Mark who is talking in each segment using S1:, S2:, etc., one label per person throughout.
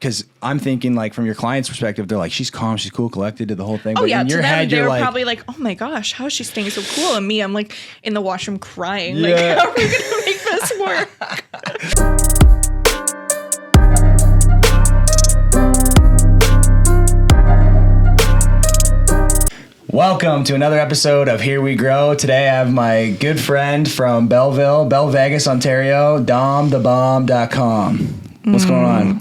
S1: because I'm thinking like from your client's perspective, they're like, she's calm, she's cool, collected, did the whole thing.
S2: Oh
S1: but
S2: yeah,
S1: in your
S2: to them,
S1: head,
S2: they're
S1: you're like,
S2: probably like, oh my gosh, how is she staying so cool? And me, I'm like in the washroom crying.
S1: Yeah.
S2: Like, how are we gonna make this work?
S1: Welcome to another episode of Here We Grow. Today I have my good friend from Belleville, Bell Vegas, Ontario, domthebomb.com. What's going on?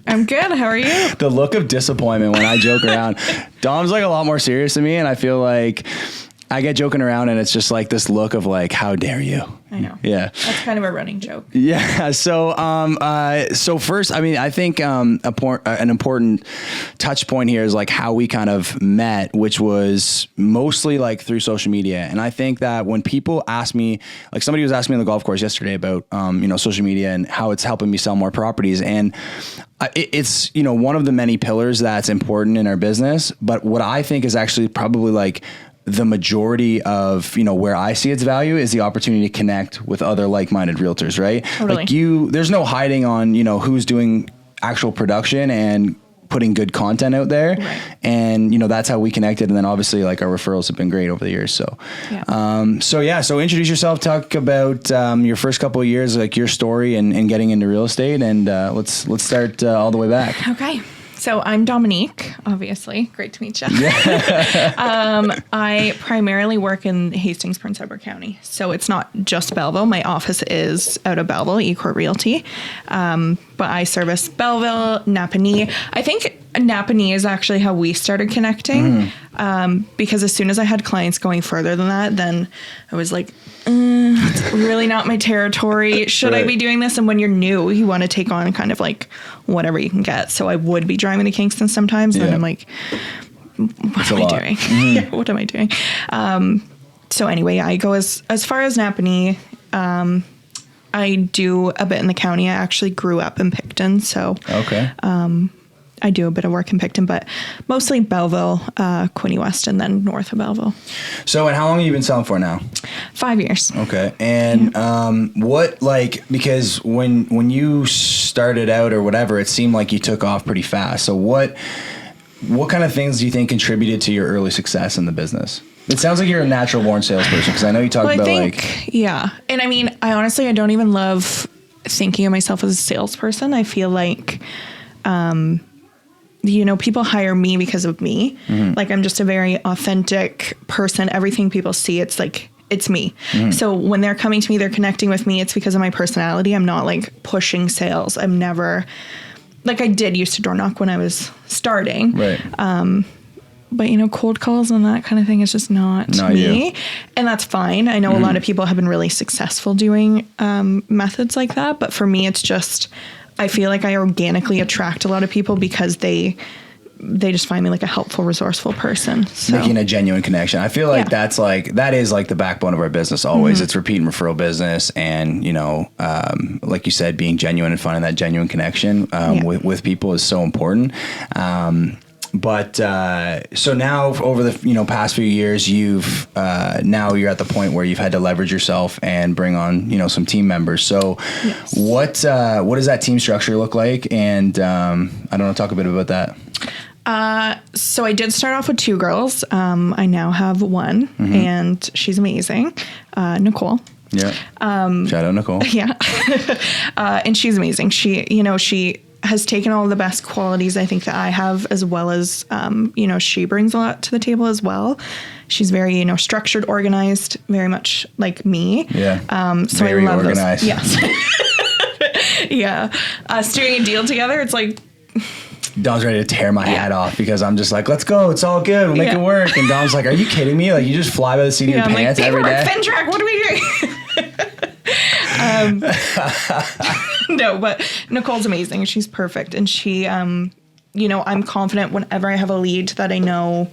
S2: I'm good. How are you?
S1: The look of disappointment when I joke around. Dom's like a lot more serious than me, and I feel like I get joking around and it's just like this look of like, how dare you?
S2: I know.
S1: Yeah.
S2: That's kind of a running joke.
S1: Yeah. So first, I mean, I think an important touch point here is like how we kind of met, which was mostly like through social media. And I think that when people ask me, like somebody was asking me on the golf course yesterday about, social media and how it's helping me sell more properties. And it's, one of the many pillars that's important in our business. But what I think is actually probably like the majority of, where I see its value is the opportunity to connect with other like-minded realtors, right?
S2: Totally.
S1: Like there's no hiding on, who's doing actual production and putting good content out there.
S2: Right.
S1: And, that's how we connected. And then obviously like our referrals have been great over the years. So, So introduce yourself, talk about your first couple of years, like your story and getting into real estate. And let's start all the way back.
S2: Okay. So I'm Dominique, obviously. Great to meet you.
S1: Yeah.
S2: I primarily work in Hastings, Prince Edward County. So it's not just Belleville. My office is out of Belleville, eCourt Realty. But I service Belleville, Napanee. I think Napanee is actually how we started connecting. Because as soon as I had clients going further than that, then I was like, it's really not my territory. Should I be doing this? And when you're new, you want to take on kind of like whatever you can get. So I would be driving to Kingston sometimes. And then I'm like, what am I doing? Yeah, what am I doing? So anyway, I go as far as Napanee. I do a bit in the county. I actually grew up in Picton. So
S1: okay.
S2: I do a bit of work in Picton, but mostly Belleville, Quinte West, and then north of Belleville.
S1: So, and how long have you been selling for now?
S2: 5 years.
S1: Okay. And because when you started out or whatever, it seemed like you took off pretty fast. So what kind of things do you think contributed to your early success in the business? It sounds like you're a natural born salesperson because I know you talk about
S2: yeah. And I mean, I don't even love thinking of myself as a salesperson. I feel like, people hire me because of me. Mm-hmm. Like I'm just a very authentic person. Everything people see, it's like, it's me. Mm-hmm. So when they're coming to me, they're connecting with me. It's because of my personality. I'm not like pushing sales. I'm never like I did used to door knock when I was starting.
S1: Right.
S2: But cold calls and that kind of thing is just not me. You. And that's fine. I know a lot of people have been really successful doing methods like that. But for me, it's just, I feel like I organically attract a lot of people because they just find me like a helpful, resourceful person. So.
S1: Making a genuine connection. I feel like that is like the backbone of our business always. Mm-hmm. It's repeat and referral business. And, like you said, being genuine and finding that genuine connection with people is so important. But so now over the past few years, you've now you're at the point where you've had to leverage yourself and bring on some team members. So yes. What does that team structure look like? And I don't know, talk a bit about that.
S2: So I did start off with 2 girls. I now have 1, and she's amazing, Nicole.
S1: Yeah. Shout out Nicole.
S2: Yeah. And she's amazing. She has taken all the best qualities I think that I have, as well as, she brings a lot to the table as well. She's very, structured, organized, very much like me.
S1: Yeah.
S2: So
S1: very
S2: I love
S1: organized.
S2: Those. Yes. Yeah. Us doing a deal together, it's like.
S1: Dom's ready to tear my hat off because I'm just like, let's go. It's all good. We'll make it work. And Dom's like, are you kidding me? Like you just fly by the seat of your pants every day.
S2: Fintrack, what are we doing? No, but Nicole's amazing. She's perfect. And she, I'm confident whenever I have a lead that I know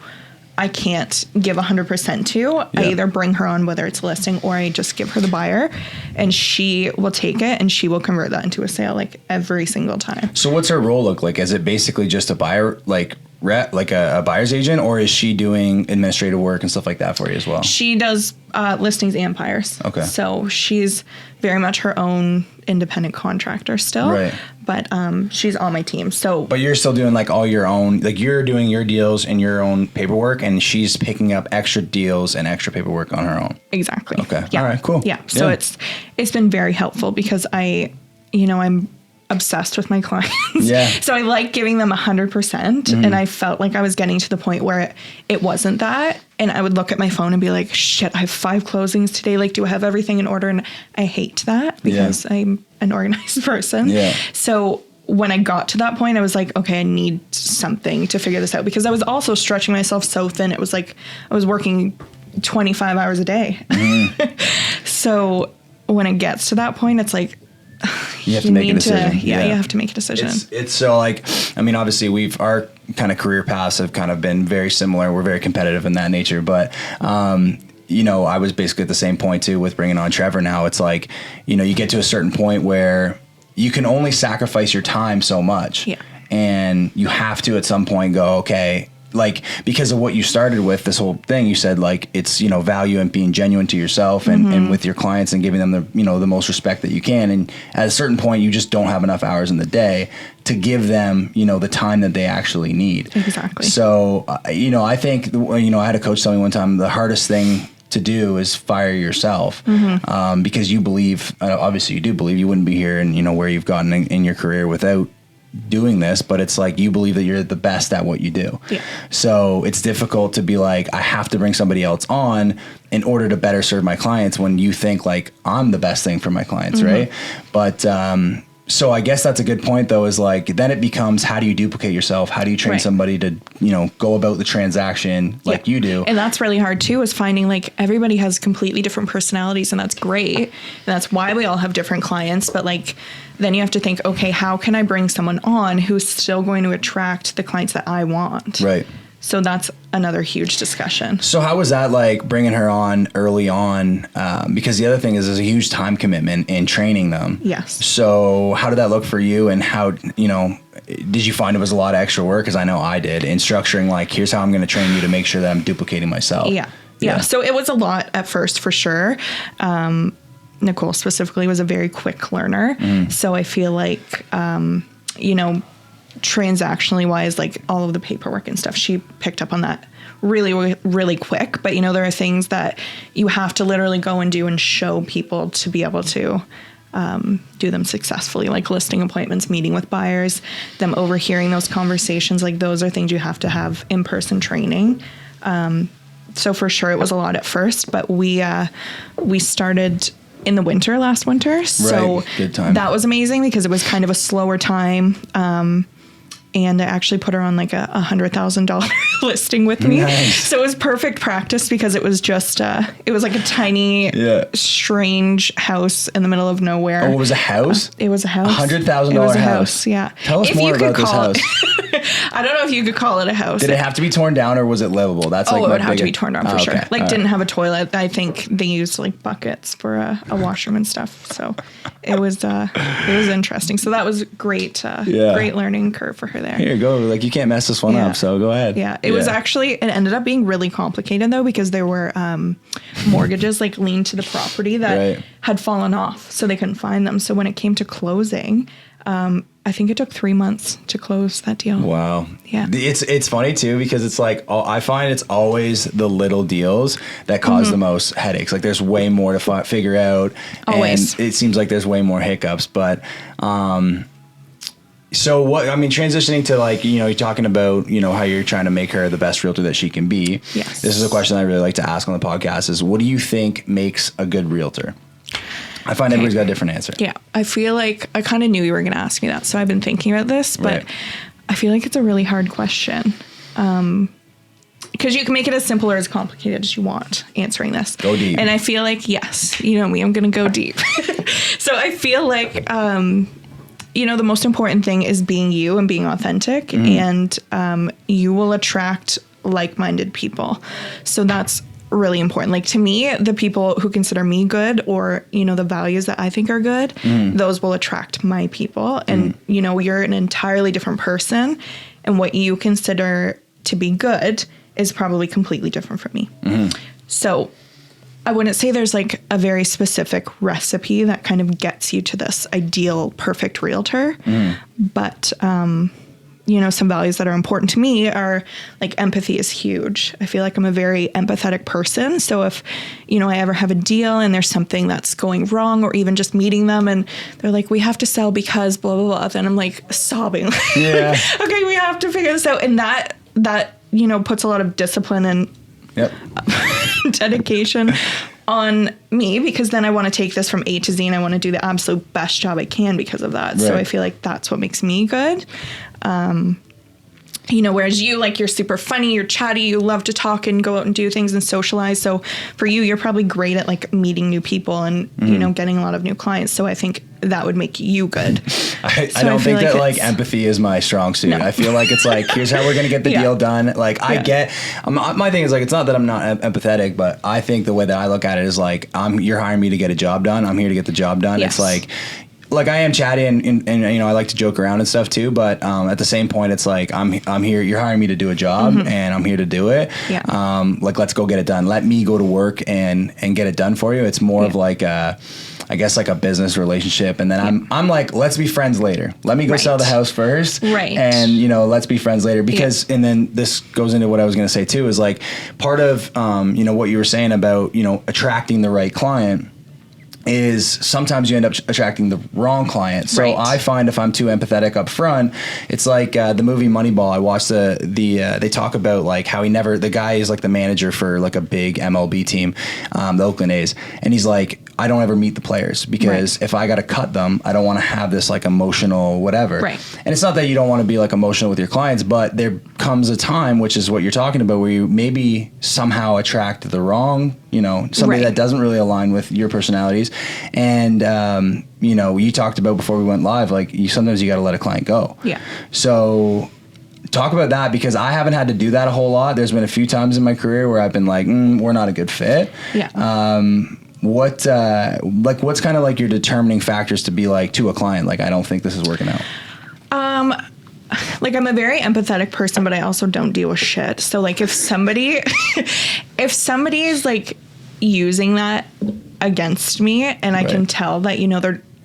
S2: I can't give 100% to, I either bring her on, whether it's a listing or I just give her the buyer, and she will take it and she will convert that into a sale like every single time.
S1: So what's her role look like? Is it basically just a buyer, like rep, like a buyer's agent, or is she doing administrative work and stuff like that for you as well?
S2: She does listings and buyers.
S1: Okay.
S2: So she's very much her own independent contractor still.
S1: Right.
S2: But she's on my team. So.
S1: But you're still doing like all your own, like you're doing your deals and your own paperwork, and she's picking up extra deals and extra paperwork on her own.
S2: Exactly.
S1: Okay.
S2: Yeah.
S1: All right. Cool.
S2: Yeah. So it's been very helpful because I'm obsessed with my clients.
S1: Yeah.
S2: So I like giving them 100%. And I felt like I was getting to the point where it wasn't that. And I would look at my phone and be like, shit, I have 5 closings today. Like, do I have everything in order? And I hate that because I'm an organized person.
S1: Yeah.
S2: So when I got to that point, I was like, okay, I need something to figure this out, because I was also stretching myself so thin. It was like I was working 25 hours a day. So when it gets to that point, it's like,
S1: you have to make a decision.
S2: You have to make a decision.
S1: It's so like, I mean, obviously our kind of career paths have kind of been very similar. We're very competitive in that nature, but, I was basically at the same point too with bringing on Trevor now. It's like, you get to a certain point where you can only sacrifice your time so much.
S2: Yeah.
S1: And you have to at some point go, okay, like, because of what you started with, this whole thing, you said like it's, value and being genuine to yourself and with your clients and giving them the, the most respect that you can. And at a certain point, you just don't have enough hours in the day to give them, the time that they actually need.
S2: Exactly.
S1: So, I think, I had a coach tell me one time, the hardest thing to do is fire yourself, because you believe, obviously you do believe, you wouldn't be here and, where you've gotten in your career without doing this, but it's like you believe that you're the best at what you do.
S2: Yeah.
S1: So it's difficult to be like, I have to bring somebody else on in order to better serve my clients when you think like I'm the best thing for my clients, right? But so I guess that's a good point though, is like then it becomes, how do you duplicate yourself? How do you train somebody to, go about the transaction like you do?
S2: And that's really hard too, is finding like everybody has completely different personalities, and that's great. And that's why we all have different clients. But like, then you have to think, okay, how can I bring someone on who's still going to attract the clients that I want?
S1: Right.
S2: So that's another huge discussion.
S1: So how was that like bringing her on early on? Because the other thing is there's a huge time commitment in training them.
S2: Yes.
S1: So how did that look for you? And how, did you find it was a lot of extra work? Because I know I did, in structuring like, here's how I'm going to train you to make sure that I'm duplicating myself.
S2: Yeah. So it was a lot at first for sure. Nicole specifically was a very quick learner. So I feel like, transactionally wise, like all of the paperwork and stuff, she picked up on that really, really quick. But, there are things that you have to literally go and do and show people to be able to do them successfully, like listing appointments, meeting with buyers, them overhearing those conversations. Like those are things you have to have in-person training. So for sure it was a lot at first, but we started in the winter, last winter. So
S1: good time.
S2: That was amazing because it was kind of a slower time. And I actually put her on like a $100,000 listing with me.
S1: Nice.
S2: So it was perfect practice because it was just, it was like a tiny, strange house in the middle of nowhere.
S1: Oh, it was a house?
S2: It was a house.
S1: $100,000
S2: It was a
S1: house.
S2: Yeah.
S1: Tell us more about this house.
S2: I don't know if you could call it a house.
S1: Did it have to be torn down or was it livable? That's like
S2: it would have to be torn down for sure.
S1: Okay.
S2: Like didn't have a toilet. I think they used like buckets for a washroom and stuff. So it was interesting. So that was great. Great learning curve for her there.
S1: Here you go. Like you can't mess this one up. So go ahead.
S2: Yeah. It was actually, it ended up being really complicated though, because there were mortgages like liened to the property that had fallen off. So they couldn't find them. So when it came to closing, I think it took 3 months to close that deal.
S1: Wow.
S2: Yeah.
S1: It's funny too, because it's like, I find it's always the little deals that cause the most headaches. Like there's way more to figure out.
S2: Always.
S1: And it seems like there's way more hiccups, but, so what, I mean, transitioning to like, you're talking about, how you're trying to make her the best realtor that she can be.
S2: Yes.
S1: This is a question I really like to ask on the podcast is, what do you think makes a good realtor? I find everybody's got a different answer.
S2: Yeah. I feel like I kind of knew you were going to ask me that. So I've been thinking about this, but I feel like it's a really hard question. Because you can make it as simple or as complicated as you want answering this.
S1: Go deep.
S2: And I feel like, yes, you know me, I'm going to go deep. So I feel like, the most important thing is being you and being authentic, and you will attract like-minded people. So that's really important. Like to me, the people who consider me good or, the values that I think are good, those will attract my people. And, you're an entirely different person and what you consider to be good is probably completely different from me. So I wouldn't say there's like a very specific recipe that kind of gets you to this ideal, perfect realtor. But, you know, some values that are important to me are like empathy is huge. I feel like I'm a very empathetic person. So if, you know, I ever have a deal and there's something that's going wrong, or even just meeting them and they're like, we have to sell because blah, blah, blah. Then I'm like sobbing.
S1: Yeah.
S2: Okay, we have to figure this out. And that, you know, puts a lot of discipline and dedication on me, because then I want to take this from A to Z and I want to do the absolute best job I can because of that. Right. So I feel like that's what makes me good. You know, whereas you, like, you're super funny, you're chatty, you love to talk and go out and do things and socialize. So for you, you're probably great at like meeting new people and, you know, getting a lot of new clients. So I think that would make you good.
S1: I don't think that like empathy is my strong suit. No. I feel like it's like, here's how we're going to get the deal done. Like I get, my thing is like, it's not that I'm not empathetic, but I think the way that I look at it is like, you're hiring me to get a job done. I'm here to get the job done.
S2: Yes.
S1: It's like I am chatty and you know, I like to joke around and stuff too, but at the same point it's like I'm here, you're hiring me to do a job and I'm here to do it. Like, let's go get it done. Let me go to work and get it done for you. It's more of like I guess like a business relationship, and then I'm like, let's be friends later. Let me go sell the house first. And you know, let's be friends later, because and then this goes into what I was going to say too, is like part of you know, what you were saying about, you know, attracting the right client is sometimes you end up attracting the wrong client. So I find if I'm too empathetic up front, it's like the movie Moneyball. I watched they talk about like how the guy is like the manager for like a big MLB team, the Oakland A's. And he's like, I don't ever meet the players because if I got to cut them, I don't want to have this like emotional whatever. And it's not that you don't want to be like emotional with your clients, but there comes a time, which is what you're talking about, where you maybe somehow attract the wrong, you know, somebody that doesn't really align with your personalities. And, you know, you talked about before we went live, like sometimes you got to let a client go. So talk about that, because I haven't had to do that a whole lot. There's been a few times in my career where I've been like, we're not a good fit. What's kind of like your determining factors to be like to a client, like, I don't think this is working out?
S2: Like, I'm a very empathetic person, but I also don't deal with shit. So like if somebody is like using that against me and I can tell that, you know,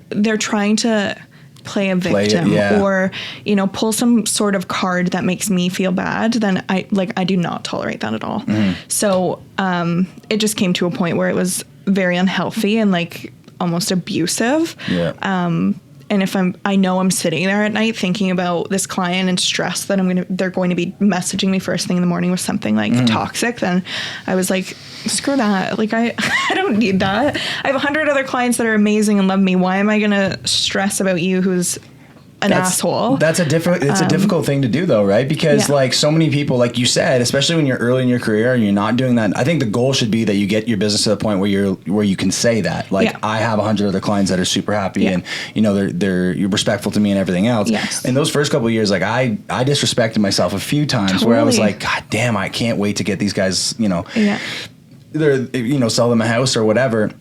S2: they're trying to play a victim or, you know, pull some sort of card that makes me feel bad, then I do not tolerate that at all. So it just came to a point where it was very unhealthy and like almost abusive. And if I know I'm sitting there at night thinking about this client and stressed that they're going to be messaging me first thing in the morning with something like toxic, then I was like, screw that. Like I don't need that. I have 100 other clients that are amazing and love me. Why am I going to stress about you who's an asshole?
S1: It's a difficult thing to do though, right? Because like so many people, like you said, especially when you're early in your career and you're not doing that, I think the goal should be that you get your business to the point where you can say that, like, I have 100 other clients that are super happy and, you know, you're respectful to me and everything else. In those first couple of years, like I disrespected myself a few times where I was like, God damn, I can't wait to get these guys, you know, you know, sell them a house or whatever.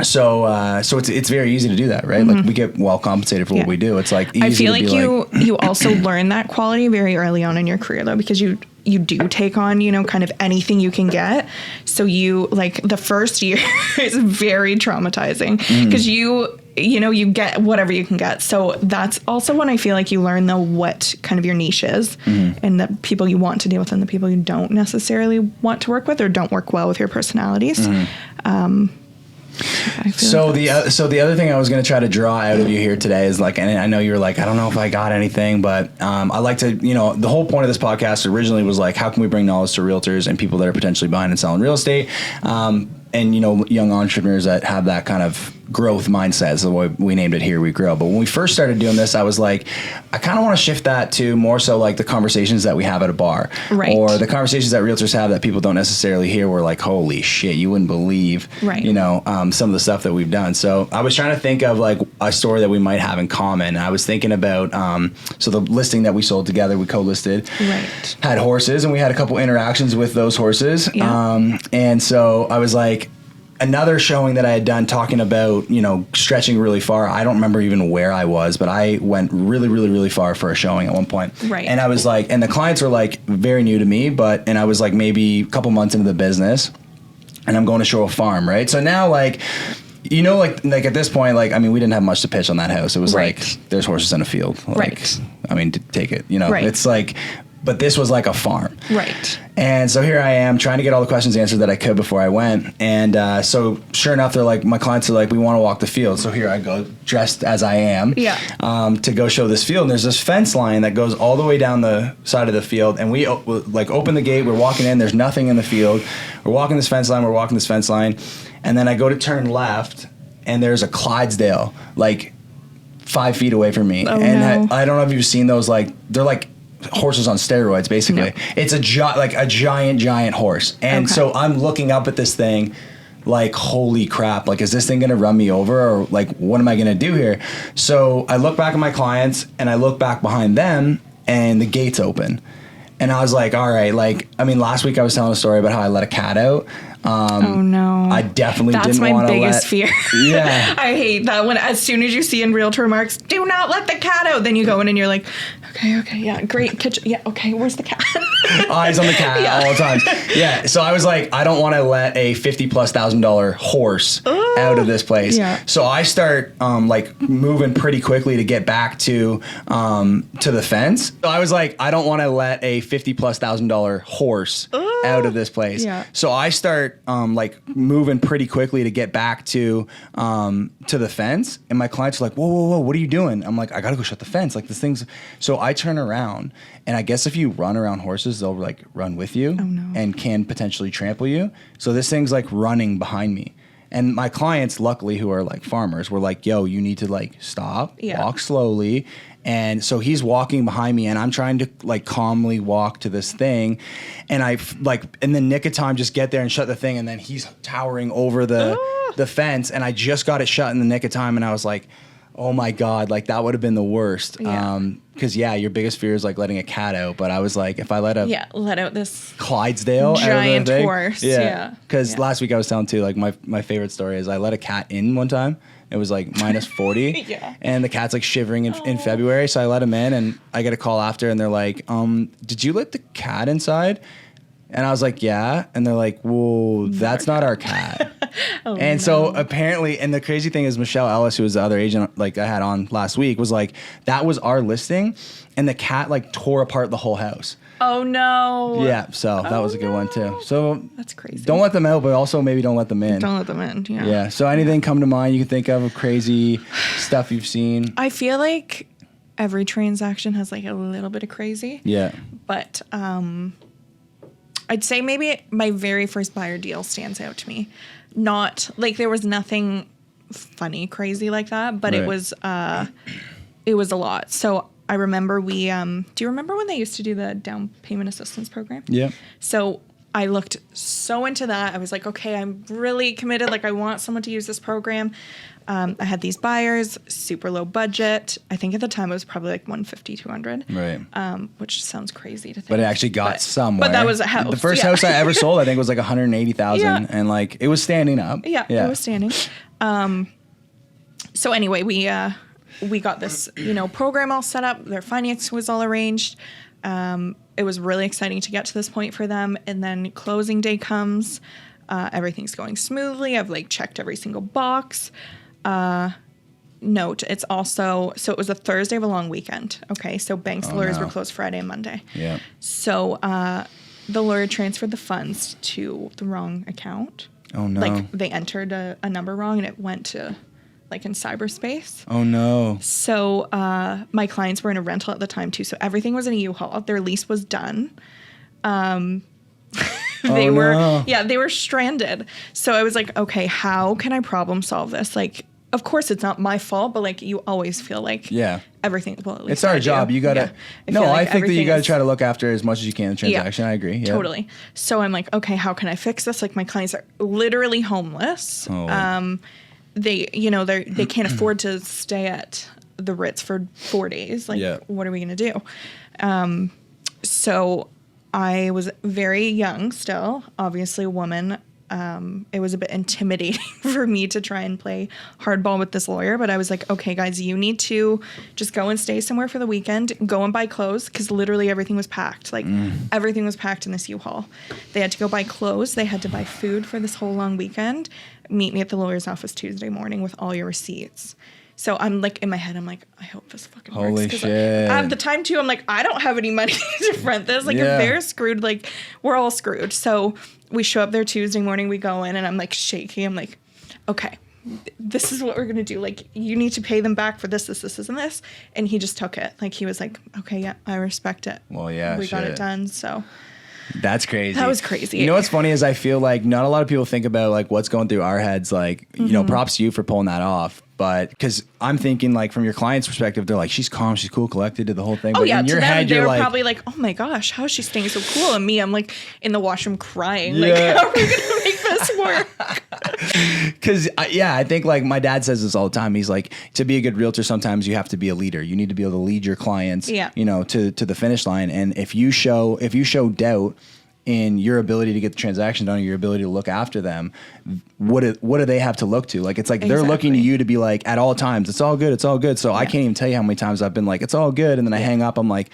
S1: So it's very easy to do that, right? Like we get well compensated for what we do. It's like easy.
S2: I feel like you also learn that quality very early on in your career though, because you do take on, you know, kind of anything you can get. So you, like, the first year is very traumatizing because you know, you get whatever you can get. So that's also when I feel like you learn though what kind of your niche is and the people you want to deal with and the people you don't necessarily want to work with or don't work well with your personalities.
S1: So the other thing I was going to try to draw out of you here today is like, and I know you were like, I don't know if I got anything, but I like to, you know, the whole point of this podcast originally was like, how can we bring knowledge to realtors and people that are potentially buying and selling real estate, and, you know, young entrepreneurs that have that kind of growth mindset is the way we named it Here We Grow. But when we first started doing this, I was like, I kind of want to shift that to more so like the conversations that we have at a bar or the conversations that realtors have that people don't necessarily hear. We're like, holy shit, you wouldn't believe, you know, some of the stuff that we've done. So I was trying to think of like a story that we might have in common. I was thinking about, so the listing that we sold together, we co-listed, had horses, and we had a couple interactions with those horses. And so I was like, another showing that I had done talking about, you know, stretching really far. I don't remember even where I was, but I went really, really, really far for a showing at one point.
S2: Right.
S1: And I was like, and the clients were like very new to me, and I was like maybe a couple months into the business, and I'm going to show a farm, right? So now like, you know, like at this point, like, I mean, we didn't have much to pitch on that house. It was
S2: right.
S1: like, there's horses in a field. Like,
S2: right.
S1: I mean, take it, you know,
S2: right.
S1: It's like, but this was like a farm.
S2: Right.
S1: And so here I am trying to get all the questions answered that I could before I went. And so sure enough, they're like, my clients are like, we want to walk the field. So here I go, dressed as I am, to go show this field. And there's this fence line that goes all the way down the side of the field. And we like open the gate, we're walking in, there's nothing in the field. We're walking this fence line, And then I go to turn left, and there's a Clydesdale, like 5 feet away from me.
S2: Oh,
S1: and
S2: no.
S1: I don't know if you've seen those, like, they're like horses on steroids, basically.
S2: No.
S1: It's a giant horse. And so I'm looking up at this thing like, holy crap, like, is this thing going to run me over, or like, what am I going to do here? So I look back at my clients, and I look back behind them, and the gate's open. And I was like, all right, like, I mean, last week I was telling a story about how I let a cat out.
S2: Oh no!
S1: I definitely didn't want to let.
S2: That's my biggest fear.
S1: Yeah,
S2: I hate that when as soon as you see in Realtor Remarks, do not let the cat out. Then you go in and you're like, okay, yeah, great kitchen, yeah, okay, where's the cat?
S1: Eyes on the cat all the time. Yeah, so I was like, I don't want to let a $50,000+ horse out of this place.
S2: Yeah.
S1: So I start like moving pretty quickly to get back to the fence. So I was like, I don't want to let a $50,000+ horse out of this place.
S2: Yeah.
S1: So I start like moving pretty quickly to get back to the fence, and my clients are like, whoa, what are you doing? I'm like, I gotta go shut the fence. Like, this thing's. So I turn around, and I guess if you run around horses, they'll like run with you and can potentially trample you. So this thing's like running behind me. And my clients, luckily, who are like farmers, were like, yo, you need to like stop, walk slowly. And so he's walking behind me, and I'm trying to like calmly walk to this thing. And I like in the nick of time just get there and shut the thing. And then he's towering over the fence, and I just got it shut in the nick of time. And I was like, oh my God, like that would have been the worst.
S2: Yeah.
S1: Cause your biggest fear is like letting a cat out. But I was like, if I let
S2: out this
S1: Clydesdale
S2: giant
S1: out of the
S2: horse.
S1: thing,
S2: Yeah.
S1: Cause last week I was telling too, like my favorite story is I let a cat in one time. It was like -40.
S2: Yeah.
S1: And the cat's like shivering in February. So I let him in, and I get a call after, and they're like, did you let the cat inside? And I was like, yeah. And they're like, well, that's not our cat. So apparently, and the crazy thing is Michelle Ellis, who was the other agent like I had on last week, was like, that was our listing. And the cat like tore apart the whole house.
S2: Oh no.
S1: Yeah. So that was a good one too. So
S2: that's crazy.
S1: Don't let them out, but also maybe don't let them in.
S2: Don't let them in. Yeah.
S1: Yeah. So anything come to mind you can think of crazy stuff you've seen?
S2: I feel like every transaction has like a little bit of crazy.
S1: Yeah.
S2: But I'd say maybe my very first buyer deal stands out to me. Not like there was nothing funny, crazy like that, but it was a lot. So I remember do you remember when they used to do the down payment assistance program?
S1: Yeah.
S2: So I looked so into that. I was like, okay, I'm really committed. Like I want someone to use this program. I had these buyers, super low budget. I think at the time it was probably like 150, 200.
S1: Right.
S2: Which sounds crazy to think.
S1: But it actually got somewhere.
S2: But that was a house.
S1: The first house I ever sold, I think, was like 180,000, and like it was standing up.
S2: Yeah, it was standing. So anyway, we got this, program all set up. Their finance was all arranged. It was really exciting to get to this point for them. And then closing day comes. Everything's going smoothly. I've like checked every single box. Note, it's also, so it was a Thursday of a long weekend. Okay. So banks, lawyers were closed Friday and Monday.
S1: Yeah.
S2: So, the lawyer transferred the funds to the wrong account.
S1: Oh no.
S2: Like they entered a number wrong, and it went to like in cyberspace.
S1: Oh no.
S2: So my clients were in a rental at the time too. So everything was in a U-Haul. Their lease was done. They were stranded. So I was like, okay, how can I problem solve this? Like, of course it's not my fault, but like you always feel like everything. Well, at least
S1: it's our job. You gotta.
S2: Yeah.
S1: I think that you gotta try to look after as much as you can in the transaction. I agree. Yeah.
S2: Totally. So I'm like, okay, how can I fix this? Like my clients are literally homeless.
S1: Oh.
S2: They can't afford to stay at the Ritz for 4 days. Like, what are we gonna do? So I was very young still, obviously a woman. it was a bit intimidating for me to try and play hardball with this lawyer. But I was like, okay, guys, you need to just go and stay somewhere for the weekend, go and buy clothes, because literally everything was packed. Like everything was packed in this U-Haul. They had to go buy clothes. They had to buy food for this whole long weekend. Meet me at the lawyer's office Tuesday morning with all your receipts. So I'm like, in my head, I'm like, I hope this fucking works.
S1: Holy shit.
S2: At the time too, I'm like, I don't have any money to front this. Like if they're screwed, like we're all screwed. So we show up there Tuesday morning, we go in and I'm like shaking. I'm like, okay, this is what we're going to do. Like you need to pay them back for this, and this. And he just took it. Like he was like, okay, yeah, I respect it.
S1: Well, yeah,
S2: we got it done. So
S1: that's crazy.
S2: That was crazy.
S1: You know what's funny is I feel like not a lot of people think about like what's going through our heads. Like, you know, props to you for pulling that off. But because I'm thinking like from your client's perspective, they're like, she's calm, she's cool, collected, did the whole thing.
S2: Oh,
S1: but
S2: yeah.
S1: in your
S2: To them,
S1: head,
S2: they're
S1: you're like,
S2: probably like, oh my gosh, how is she staying so cool? And me, I'm like in the washroom crying. Like, how are we going to make this work?
S1: Because, I think like my dad says this all the time. He's like, to be a good realtor, sometimes you have to be a leader. You need to be able to lead your clients, you know, to the finish line. And if you show doubt in your ability to get the transaction done, or your ability to look after them, what do they have to look to? Like, it's like they're looking to you to be like, at all times, it's all good, it's all good. So I can't even tell you how many times I've been like, it's all good. And then I hang up, I'm like,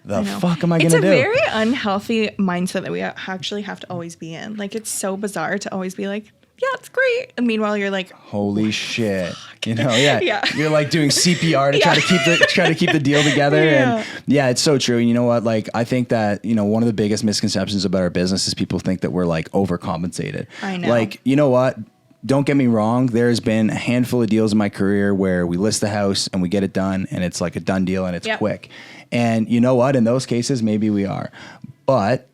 S1: the fuck am I going to do?
S2: It's a very unhealthy mindset that we actually have to always be in. Like, it's so bizarre to always be like, yeah, it's great. And meanwhile, you're like,
S1: holy shit. You know, you're like doing CPR to try to keep the deal together. And it's so true. And you know what? Like, I think that, you know, one of the biggest misconceptions about our business is people think that we're like overcompensated.
S2: I know.
S1: Like, you know what? Don't get me wrong. There's been a handful of deals in my career where we list the house and we get it done and it's like a done deal and it's quick. And you know what? In those cases, maybe we are. But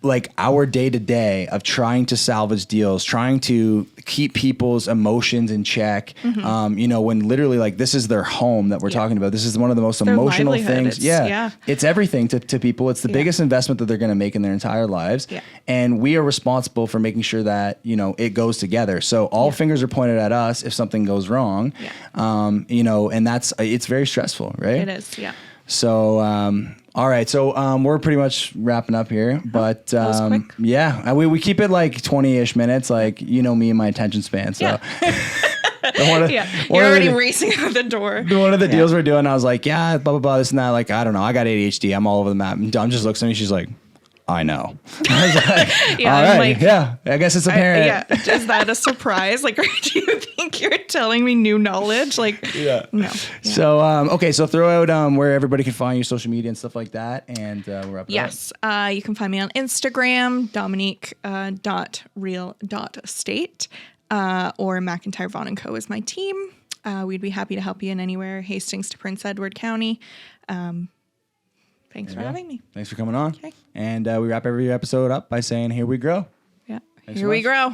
S1: like our day to day of trying to salvage deals, trying to keep people's emotions in check. You know, when literally like this is their home that we're talking about. This is one of the most emotional things. It's everything to people. It's the biggest investment that they're going to make in their entire lives. And we are responsible for making sure that, you know, it goes together. So all fingers are pointed at us if something goes wrong. You know, and it's very stressful, right?
S2: It is. Yeah.
S1: So, all right. So, we're pretty much wrapping up here, but, we keep it like 20-ish minutes, like, you know, me and my attention span. So
S2: You're already racing out the door.
S1: One of the deals we're doing, I was like, blah, blah, blah, this and that. Like, I don't know. I got ADHD. I'm all over the map. And Dom just looks at me. She's like, I know. I was like, all right. I guess it's apparent.
S2: Is that a surprise? Like, do you think you're telling me new knowledge? Like, no.
S1: So, okay. So throw out where everybody can find your social media and stuff like that. And we're up.
S2: Yes. You can find me on Instagram, Dominique.real.estate, or McIntyre Vaughn & Co. is my team. We'd be happy to help you in anywhere, Hastings to Prince Edward County. Thanks for having me.
S1: Thanks for coming on.
S2: Okay.
S1: And we wrap every episode up by saying, here we grow.
S2: Yeah. Here we grow.